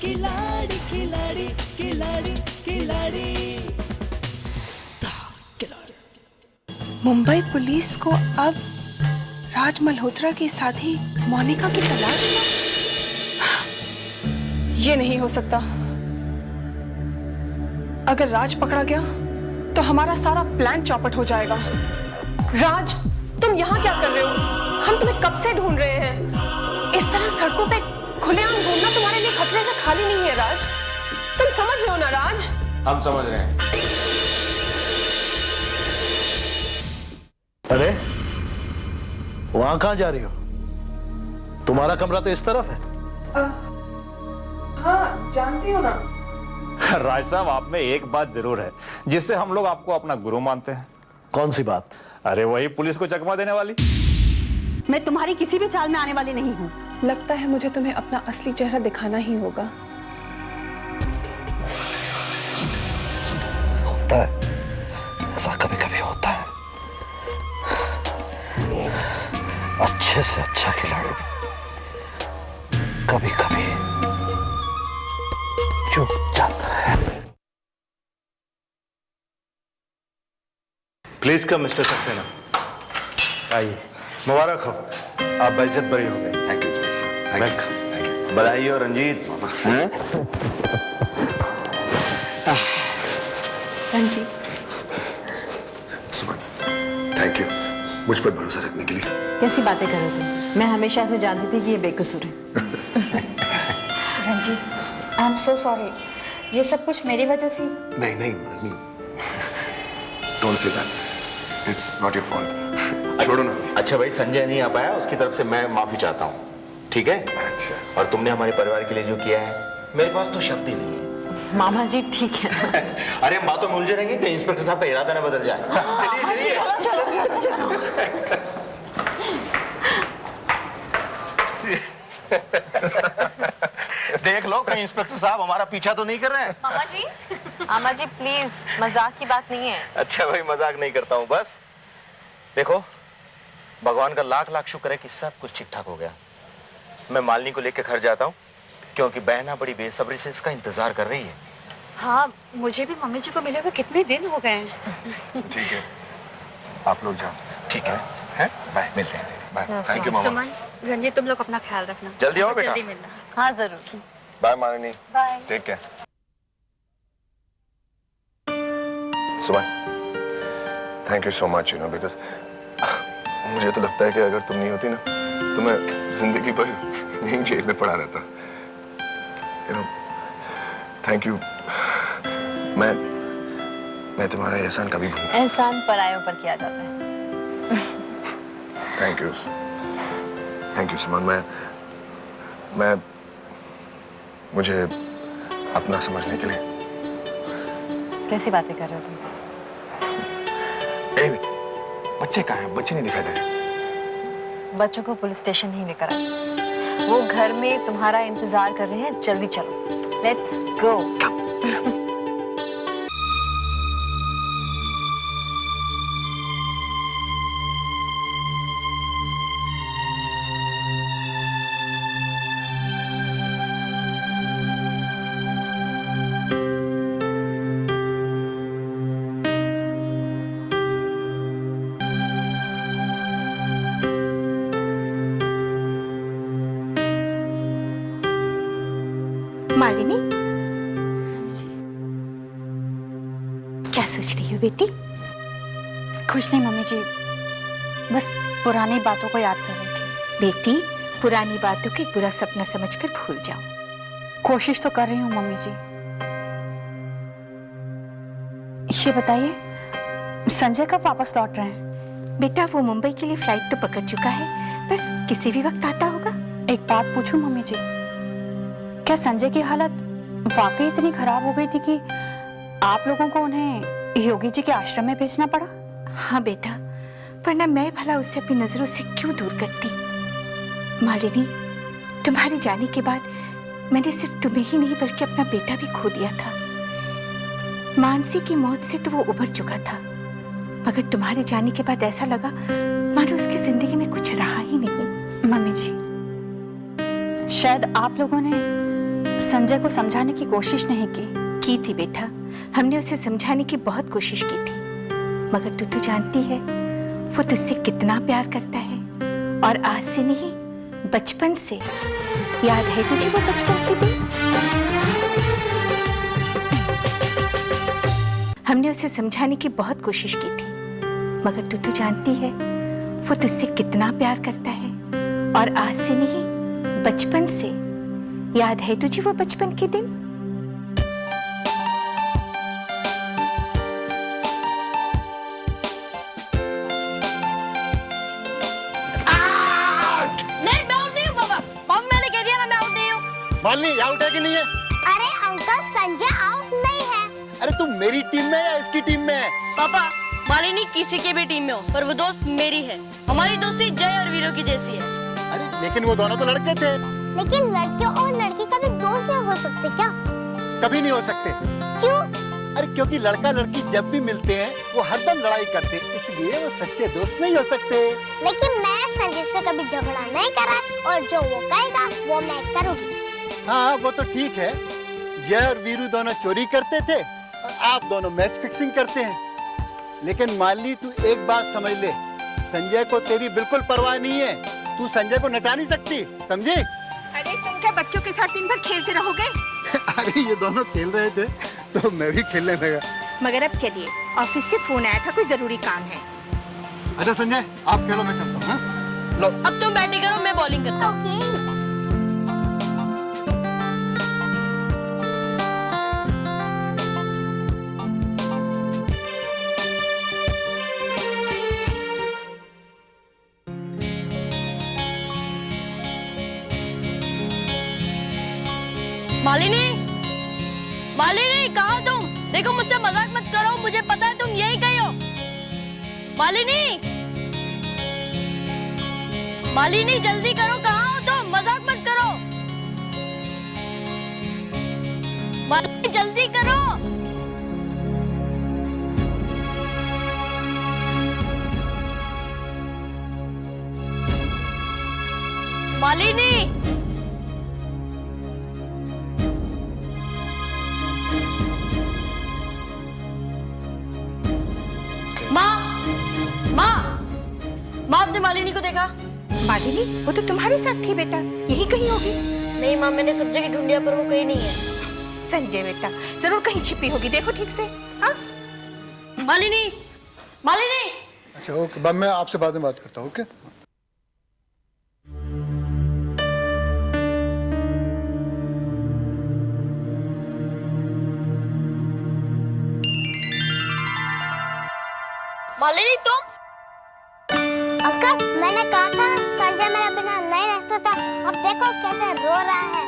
खिलाड़ी खिलाड़ी खिलाड़ी खिलाड़ी। मुंबई पुलिस को अब राज मल्होत्रा की साथी मोनिका की तलाश में? ये नहीं हो सकता। अगर राज पकड़ा गया तो हमारा सारा प्लान चौपट हो जाएगा। राज, तुम यहाँ क्या कर रहे हो? हम तुम्हें कब से ढूंढ रहे हैं। इस तरह सड़कों पे खुलेआम घूमना तुम्हारे लिए खतरे से खाली नहीं है राज। तुम समझ रहे हो ना राज? हम समझ रहे हैं। अरे वहां कहां जा रही हो? तुम्हारा कमरा तो इस तरफ है। हाँ, जानती हो ना। राज साहब, आप में एक बात जरूर है जिससे हम लोग आपको अपना गुरु मानते हैं। कौन सी बात? अरे वही पुलिस को चकमा देने वाली। मैं तुम्हारी किसी भी चाल में आने वाली नहीं हूँ। लगता है मुझे तुम्हें अपना असली चेहरा दिखाना ही होगा। होता है, ऐसा कभी कभी होता है। अच्छे से अच्छा खिलाड़ी कभी कभी चूक जाता है। Please come mister Saxena. आइए। मुबारक हो, आप बेइज्जत बरी हो गए। Thank you. बधाई हो रंजीत। रंजीत, सुमन, थैंक यू मुझ पर भरोसा रखने के लिए। कैसी बातें कर रहे थे? मैं हमेशा से जानती थी कि ये बेकसूर है। Ranjit, I am so sorry. ये सब कुछ मेरी वजह से। नहीं नहीं, don't say that, it's not your fault. छोड़ो ना। अच्छा भाई, संजय नहीं आ पाया, उसकी तरफ से मैं माफी चाहता हूँ, ठीक है? अच्छा। और तुमने हमारे परिवार के लिए जो किया है, मेरे पास तो शब्द ही नहीं है। मामा जी ठीक है। अरे हम बातों में उलझे रहेंगे कि इंस्पेक्टर साहब का इरादा ना बदल जाए। चलिए चलिए। देख लो कहीं इंस्पेक्टर साहब हमारा पीछा तो नहीं कर रहे हैं। मामा जी प्लीज, मजाक की बात नहीं है। अच्छा भाई, मजाक नहीं करता हूँ। बस देखो, भगवान का लाख लाख शुक्र है कि सब कुछ ठीक ठाक हो गया। मैं मालिनी को लेकर घर जाता हूँ क्योंकि बहना बड़ी बेसब्री से इसका इंतजार कर रही है। हाँ, मुझे भी मम्मी जी को मिले हुए कितने दिन हो गए हैं। ठीक है, आप लोग जाओ। ठीक है, हैं? बाय, मिलते हैं फिर। बाय। थैंक यू मामा। सुमन, रंजीत, तुम लोग अपना ख्याल रखना। जल्दी आओ बेटा। जल्दी मिलना। हाँ जरूर। Bye Malini. Bye. Take care. Suman, thank you so much, because मुझे तो लगता है कि अगर तुम नहीं होती ना तो मैं जिंदगी भर यहीं जेल में पड़ा रहता। Thank you. मैं तुम्हारा एहसान कभी भूल। एहसान परायों पर किया जाता है। थैंक यू सुमन। मैं मुझे अपना समझने के लिए। कैसी बातें कर रहे हो तुम? बच्चे कहाँ हैं? बच्चे नहीं दिखाई दे रहे। बच्चों को पुलिस स्टेशन ही लेकर आए। वो घर में तुम्हारा इंतजार कर रहे हैं। जल्दी चलो, लेट्स गो। मालिनी, क्या सोच रही हो बेटी? कुछ नहीं मम्मी जी, बस पुरानी बातों को याद कर रही थी। बेटी, पुरानी बातों को एक बुरा सपना समझकर भूल जाओ। कोशिश तो कर रही हूँ मम्मी जी। ये बताइए, संजय कब वापस लौट रहे हैं? बेटा, वो मुंबई के लिए फ्लाइट तो पकड़ चुका है, बस किसी भी वक्त आता होगा। एक बात पूछूं मम्मी जी, क्या संजय की हालत वाकई इतनी खराब हो गई थी कि आप लोगों को उन्हें योगी जी के आश्रम में भेजना पड़ा? हाँ बेटा, वरना मैं भला उससे अपनी नजरों से क्यों दूर करती। मालिनी, तुम्हारे जाने के बाद मैंने सिर्फ तुम्हें ही नहीं बल्कि अपना बेटा भी खो दिया था। मानसी की मौत से तो वो उबर चुका था, मगर तुम्हारे जाने के बाद ऐसा लगा मानो उसकी जिंदगी में कुछ रहा ही नहीं। मम्मी जी, शायद आप लोगों ने संजय को समझाने की कोशिश नहीं की थी बेटा, हमने उसे समझाने की बहुत कोशिश की थी, मगर तू तो जानती है वो तुझसे कितना प्यार करता है, और आज से नहीं बचपन से। याद है तुझे वो बचपन के दिन? हमने उसे समझाने की बहुत कोशिश की थी, मगर तू तो जानती है वो तुझसे कितना प्यार करता है, और आज से नहीं बचपन से। याद है तुझे वो बचपन के दिन? नहीं, मैं आउट नहीं हूँ पापा। पापा मैंने कह दिया ना, मैं आउट नहीं हूँ। मालिनी आउट है कि नहीं है? अरे अंकल, संजय आउट नहीं है। अरे तुम मेरी टीम में या इसकी टीम में है? पापा, मालिनी किसी के भी टीम में हो, पर वो दोस्त मेरी है। हमारी दोस्ती जय और वीरू की जैसी है। अरे लेकिन वो दोनों तो लड़के थे। लेकिन लड़के और लड़की कभी दोस्त नहीं हो सकते क्या? कभी नहीं हो सकते। क्यों? अरे क्योंकि लड़का लड़की जब भी मिलते हैं वो हरदम लड़ाई करते हैं, इसलिए वो सच्चे दोस्त नहीं हो सकते। लेकिन मैं संजय से कभी झगड़ा नहीं करा, और जो वो कहेगा वो मैं करूँगी। हाँ वो तो ठीक है। जय और वीरू दोनों चोरी करते थे और आप दोनों मैच फिक्सिंग करते हैं। लेकिन माली तू एक बात समझ ले, संजय को तेरी बिल्कुल परवाह नहीं है। तू संजय को नचा नहीं सकती, समझी? अरे तुम क्या बच्चों के साथ दिन भर खेलते रहोगे? अरे ये दोनों खेल रहे थे तो मैं भी खेलने लगा। मगर अब चलिए, ऑफिस से फोन आया था, कोई जरूरी काम है। अच्छा संजय आप खेलो, मैं चलता हूँ। हाँ? लो अब तुम बैटिंग करो, मैं बॉलिंग करता हूँ। मालिनी, मालिनी कहाँ तुम? देखो मुझसे मजाक मत करो, मुझे पता है तुम यही कही हो। मालिनी, मालिनी जल्दी करो, कहाँ हो तुम? मजाक मत करो। मालिनी जल्दी करो। मालिनी, माँ आपने मालिनी को देखा? मालिनी वो तो तुम्हारे साथ थी बेटा, यही कहीं होगी। नहीं माँ, मैंने सब जगह ढूंढिया पर वो कहीं नहीं है। संजय बेटा जरूर कहीं छिपी होगी, देखो ठीक से। हाँ मालिनी, मालिनी। अच्छा ओके, मैं आपसे बाद में बात करता हूँ। ओके मालिनी तुम? अंकल मैंने कहा था संजय मेरे बिना नहीं रह सकता, अब देखो कैसे रो रहा है।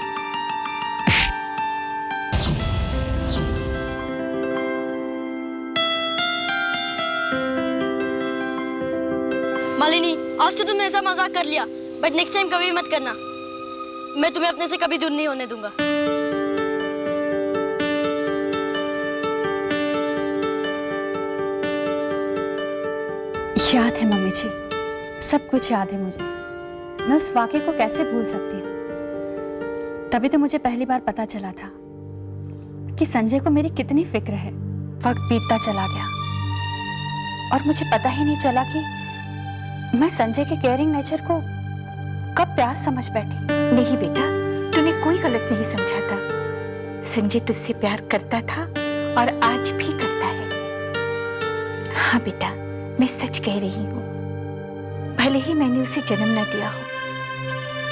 मालिनी आज तो तुमने ऐसा मजाक कर लिया, बट नेक्स्ट टाइम कभी मत करना। मैं तुम्हें अपने से कभी दूर नहीं होने दूंगा। याद है मम्मी जी, सब कुछ याद है मुझे। मैं उस वाक़े को कैसे भूल सकती हूँ। तभी तो मुझे पहली बार पता चला था कि संजय को मेरी कितनी फिक्र है। वक्त बीतता चला गया और मुझे पता ही नहीं चला कि मैं संजय के केयरिंग नेचर को कब प्यार समझ बैठी। नहीं बेटा, तूने कोई गलत नहीं समझा था। संजय तुझसे प्यार करता था और आज भी करता है। हाँ बेटा, मैं सच कह रही हूँ। भले ही मैंने उसे जन्म न दिया हो,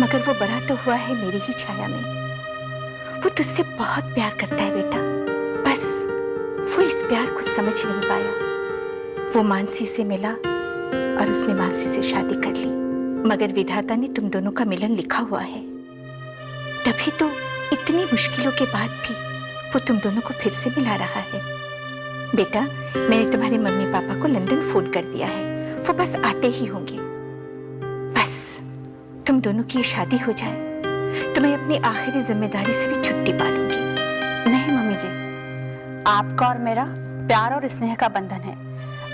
मगर वो बड़ा तो हुआ है मेरी ही छाया में। वो तुझसे बहुत प्यार करता है बेटा, बस वो इस प्यार को समझ नहीं पाया। वो मानसी से मिला और उसने मानसी से शादी कर ली, मगर विधाता ने तुम दोनों का मिलन लिखा हुआ है। तभी तो इतनी मुश्किलों के बाद भी वो तुम दोनों को फिर से मिला रहा है। बेटा, मैंने तुम्हारे मम्मी पापा को लंदन फोन कर दिया है, वो बस आते ही होंगे। बस तुम दोनों की शादी हो जाए तो मैं अपनी आखिरी जिम्मेदारी से भी छुट्टी पा लूंगी। नहीं मम्मी जी, आपका और मेरा प्यार और स्नेह का बंधन है,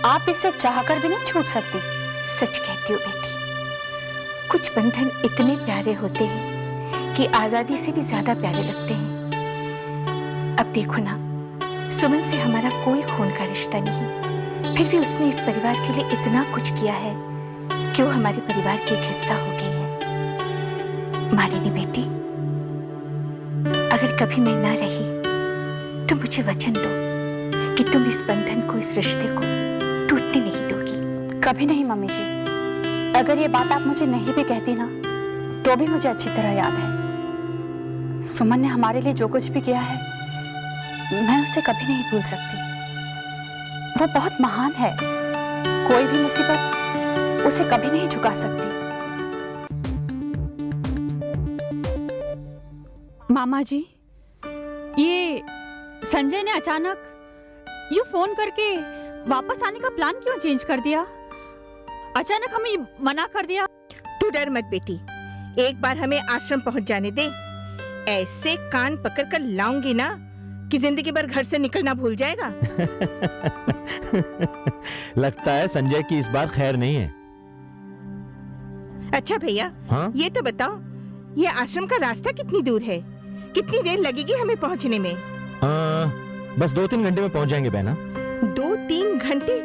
आप इसे चाहकर भी नहीं छूट सकती। सच कहती हो बेटी, कुछ बंधन इतने प्यारे होते हैं कि आजादी से भी ज्यादा प्यारे लगते हैं। अब देखो ना, सुमन से हमारा कोई खून का रिश्ता नहीं, फिर भी उसने इस परिवार के लिए इतना कुछ किया है कि वो हमारे परिवार की एक हिस्सा हो गई है। मालिनी बेटी, अगर कभी मैं ना रही तो मुझे वचन दो कि तुम इस बंधन को, इस रिश्ते को टूटने नहीं दोगी। कभी नहीं मम्मी जी। अगर ये बात आप मुझे नहीं भी कहती ना, तो भी मुझे अच्छी तरह याद है। सुमन ने हमारे लिए जो कुछ भी किया है, मैं उसे कभी नहीं भूल सकती। वो बहुत महान है, कोई भी मुसीबत उसे कभी नहीं झुका सकती। मामा जी, ये संजय ने अचानक यूं फोन करके वापस आने का प्लान क्यों चेंज कर दिया? अचानक हमें मना कर दिया। तू डर मत बेटी, एक बार हमें आश्रम पहुंच जाने दे। ऐसे कान पकड़ कर लाऊंगी ना कि जिंदगी भर घर से निकलना भूल जाएगा। लगता है संजय की इस बार खैर नहीं है। अच्छा भैया, हाँ? ये तो बताओ, ये आश्रम का रास्ता कितनी दूर है? कितनी देर लगेगी हमें पहुंचने में? बस 2-3 घंटे में पहुंच जाएंगे बहना। 2-3 घंटे?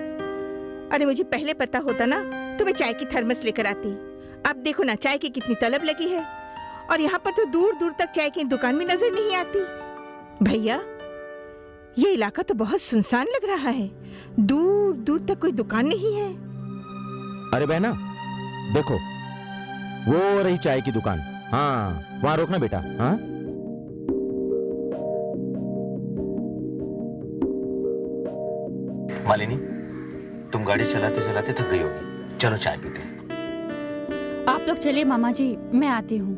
अरे मुझे पहले पता होता ना तो मैं चाय की थर्मस लेकर आती। अब देखो ना, चाय की कितनी तलब लगी है, और यहाँ पर तो दूर दूर तक चाय की दुकान भी नजर नहीं आती। भैया, ये इलाका तो बहुत सुनसान लग रहा है, दूर दूर तक कोई दुकान नहीं है। अरे बहना देखो, वो रही चाय की दुकान। हाँ, वहां रोकना बेटा। हाँ, मालिनी, तुम गाड़ी चलाते चलाते थक गई होगी, चलो चाय पीते हैं। आप लोग चलिए मामा जी, मैं आती हूँ।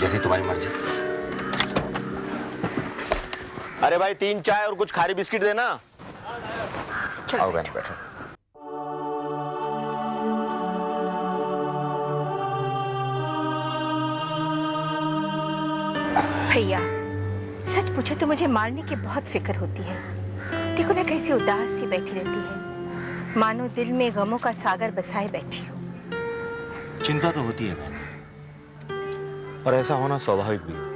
जैसी तुम्हारी मर्जी। अरे भाई, 3 चाय और कुछ खारी बिस्किट देना। आओ बहन, बैठो। भैया, सच पूछो तो मुझे मारने की बहुत फिक्र होती है। देखो ना कैसी उदास सी बैठी रहती है, मानो दिल में गमों का सागर बसाए बैठी हो। चिंता तो होती है बहन, और ऐसा होना स्वाभाविक भी है।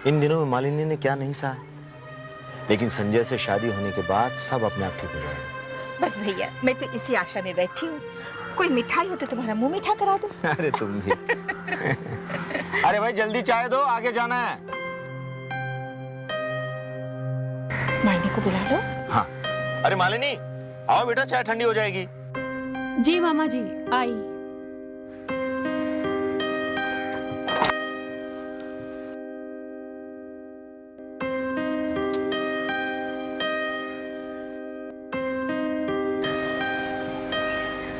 इन दिनों में मालिनी ने क्या नहीं सहा, लेकिन संजय से शादी होने के बाद सब अपने आप ठीक हो जाएगा। बस भैया, मैं तो इसी आशा में बैठी हूँ, कोई मिठाई हो तो तुम्हारा मुंह मीठा करा दो। अरे तुम भी। अरे भाई जल्दी चाय दो, आगे जाना है। मालिनी को बुला लो। हाँ, अरे मालिनी आओ बेटा, चाय ठंडी हो जाएगी। जी मामा जी, आई।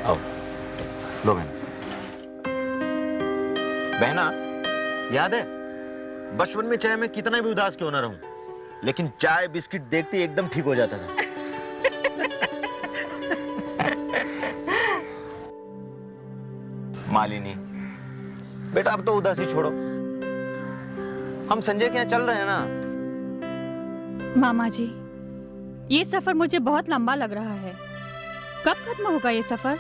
आओ, लो बहन। बहना, याद है बचपन में चाय में कितना भी उदास क्यों ना रहूं, लेकिन चाय बिस्किट देखते ही एकदम ठीक हो जाता था। मालिनी बेटा, अब तो उदासी छोड़ो, हम संजय के यहाँ चल रहे हैं ना। मामा जी, ये सफर मुझे बहुत लंबा लग रहा है। कब खत्म होगा ये सफर?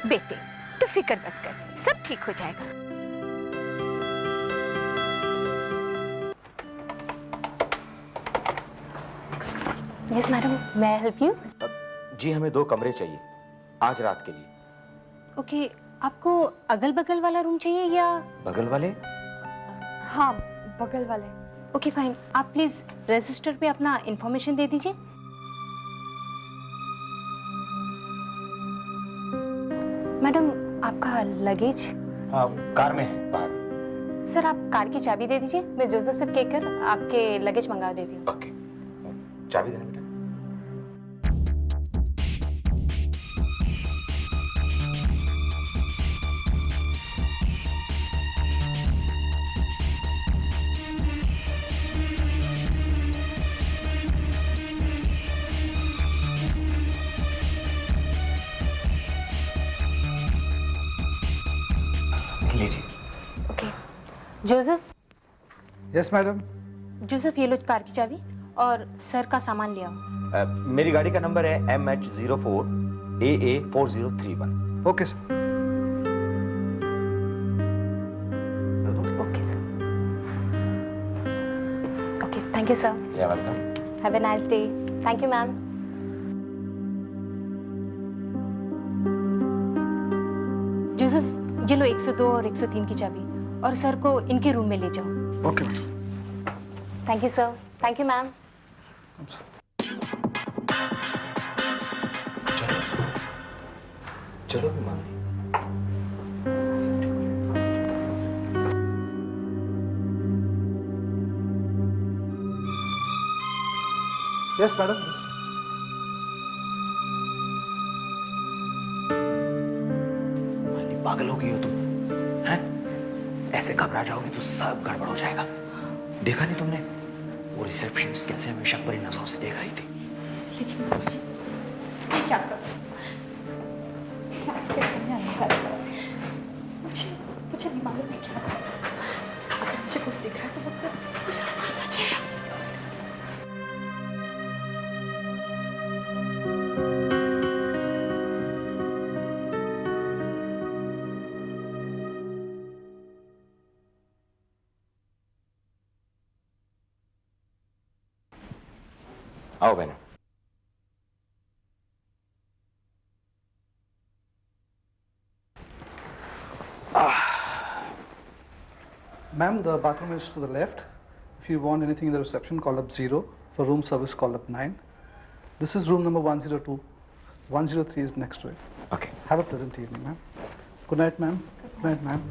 बेटे, तू फिक्र मत कर, सब ठीक हो जाएगा। Yes madam, may I help you? जी, हमें 2 कमरे चाहिए आज रात के लिए। ओके, आपको अगल बगल वाला रूम चाहिए या? बगल वाले? हाँ, बगल वाले। ओके फाइन, आप प्लीज रजिस्टर पे अपना इंफॉर्मेशन दे दीजिए। मैडम, आपका लगेज? कार में है बाहर। सर, आप कार की चाबी दे दीजिए, मैं जोसेफ से कहकर आपके लगेज मंगा देती हूँ। ओके, चाबी देना बेटा। लीजिए। Okay, Joseph. Yes madam. Joseph, ये लो कार की चाबी और सर का सामान ले आओ। मेरी गाड़ी का नंबर है MH04 AA 4031। Okay sir. Okay sir. Okay, thank you sir. Ya welcome. Have a nice day. Thank you ma'am. Joseph, ये लो 102 और 103 की चाबी और सर को इनके रूम में ले जाओ। Okay. Thank you sir. Thank you ma'am. चलो भी मालनी। Yes madam. मालनी पागल हो गई हो तुम, हैं? ऐसे घबरा जाओगी तो सब गड़बड़ हो जाएगा। देखा नहीं तुमने वो रिसेप्शनिस्ट कैसे हमें शक भरी नजरों से देख रही थी? लेकिन मुझे मैं क्या करूं? मुझे नहीं मालूम मैं क्या करूं। अगर मुझे कुछ दिख रहा है तो बस मारना चाहिए। आओ बहन। Ma'am, the bathroom is to the left. If you want anything in the reception, call up 0. For room service, call up 9. This is room number 102. 103 is next to it. Okay. Have a pleasant evening, ma'am. Good night, ma'am. Good night, ma'am.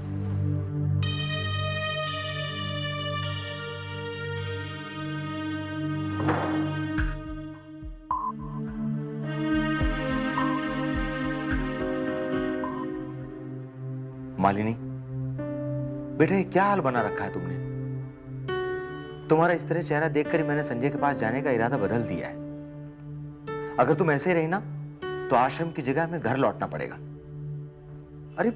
Malini, बेटा ये क्या हाल बना रखा है तुमने? तुम्हारा इस तरह चेहरा देखकर ही मैंने संजय के पास जाने का इरादा बदल दिया है। अगर तुम ऐसे ही रही ना तो आश्रम की जगह हमें घर लौटना पड़ेगा। अरे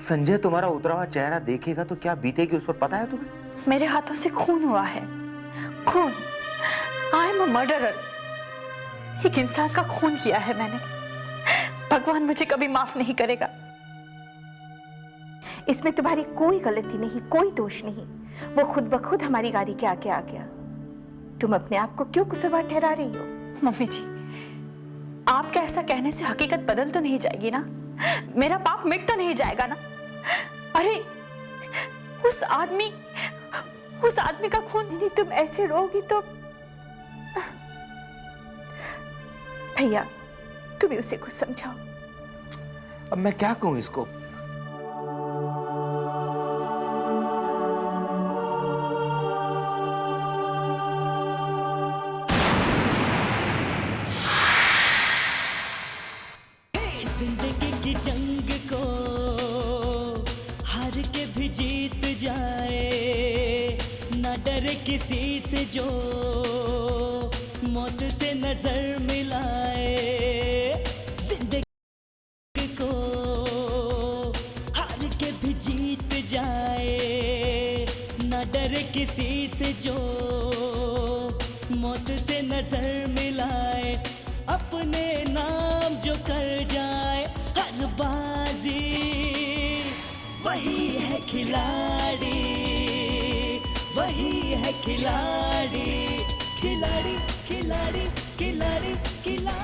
संजय तुम्हारा उतरा हुआ चेहरा देखेगा तो क्या बीतेगी उस पर पता है तुम्हें? मेरे हाथों से खून हुआ है, खून। I am a murderer. एक इंसान का खून किया है मैंने। भगवान मुझे कभी माफ नहीं करेगा। इसमें तुम्हारी कोई गलती नहीं, कोई दोष नहीं। वो खुद ब खुद हमारी गाड़ी के आगे आ गया। तुम अपने आप को क्यों कसूरवार ठहरा रही हो? मम्मी जी, आपके ऐसा कहने से हकीकत बदल तो नहीं जाएगी ना? मेरा पाप मिट तो नहीं जाएगा ना? अरे उस आदमी का खून। नहीं, तुम ऐसे रोगी तो भैया तुम ही उसे कुछ समझाओ। अब मैं क्या कहूं इसको? जिंदगी की जंग को हार के भी जीत जाए, ना डरे किसी से जो मौत से नजर मिलाए। जिंदगी को हार के भी जीत जाए, ना डरे किसी से जो मौत से नजर मिलाए। अपने नाम जो कर जाए हर बाजी, वही है खिलाड़ी, वही है खिलाड़ी, खिलाड़ी खिलाड़ी खिलाड़ी खिलाड़ी।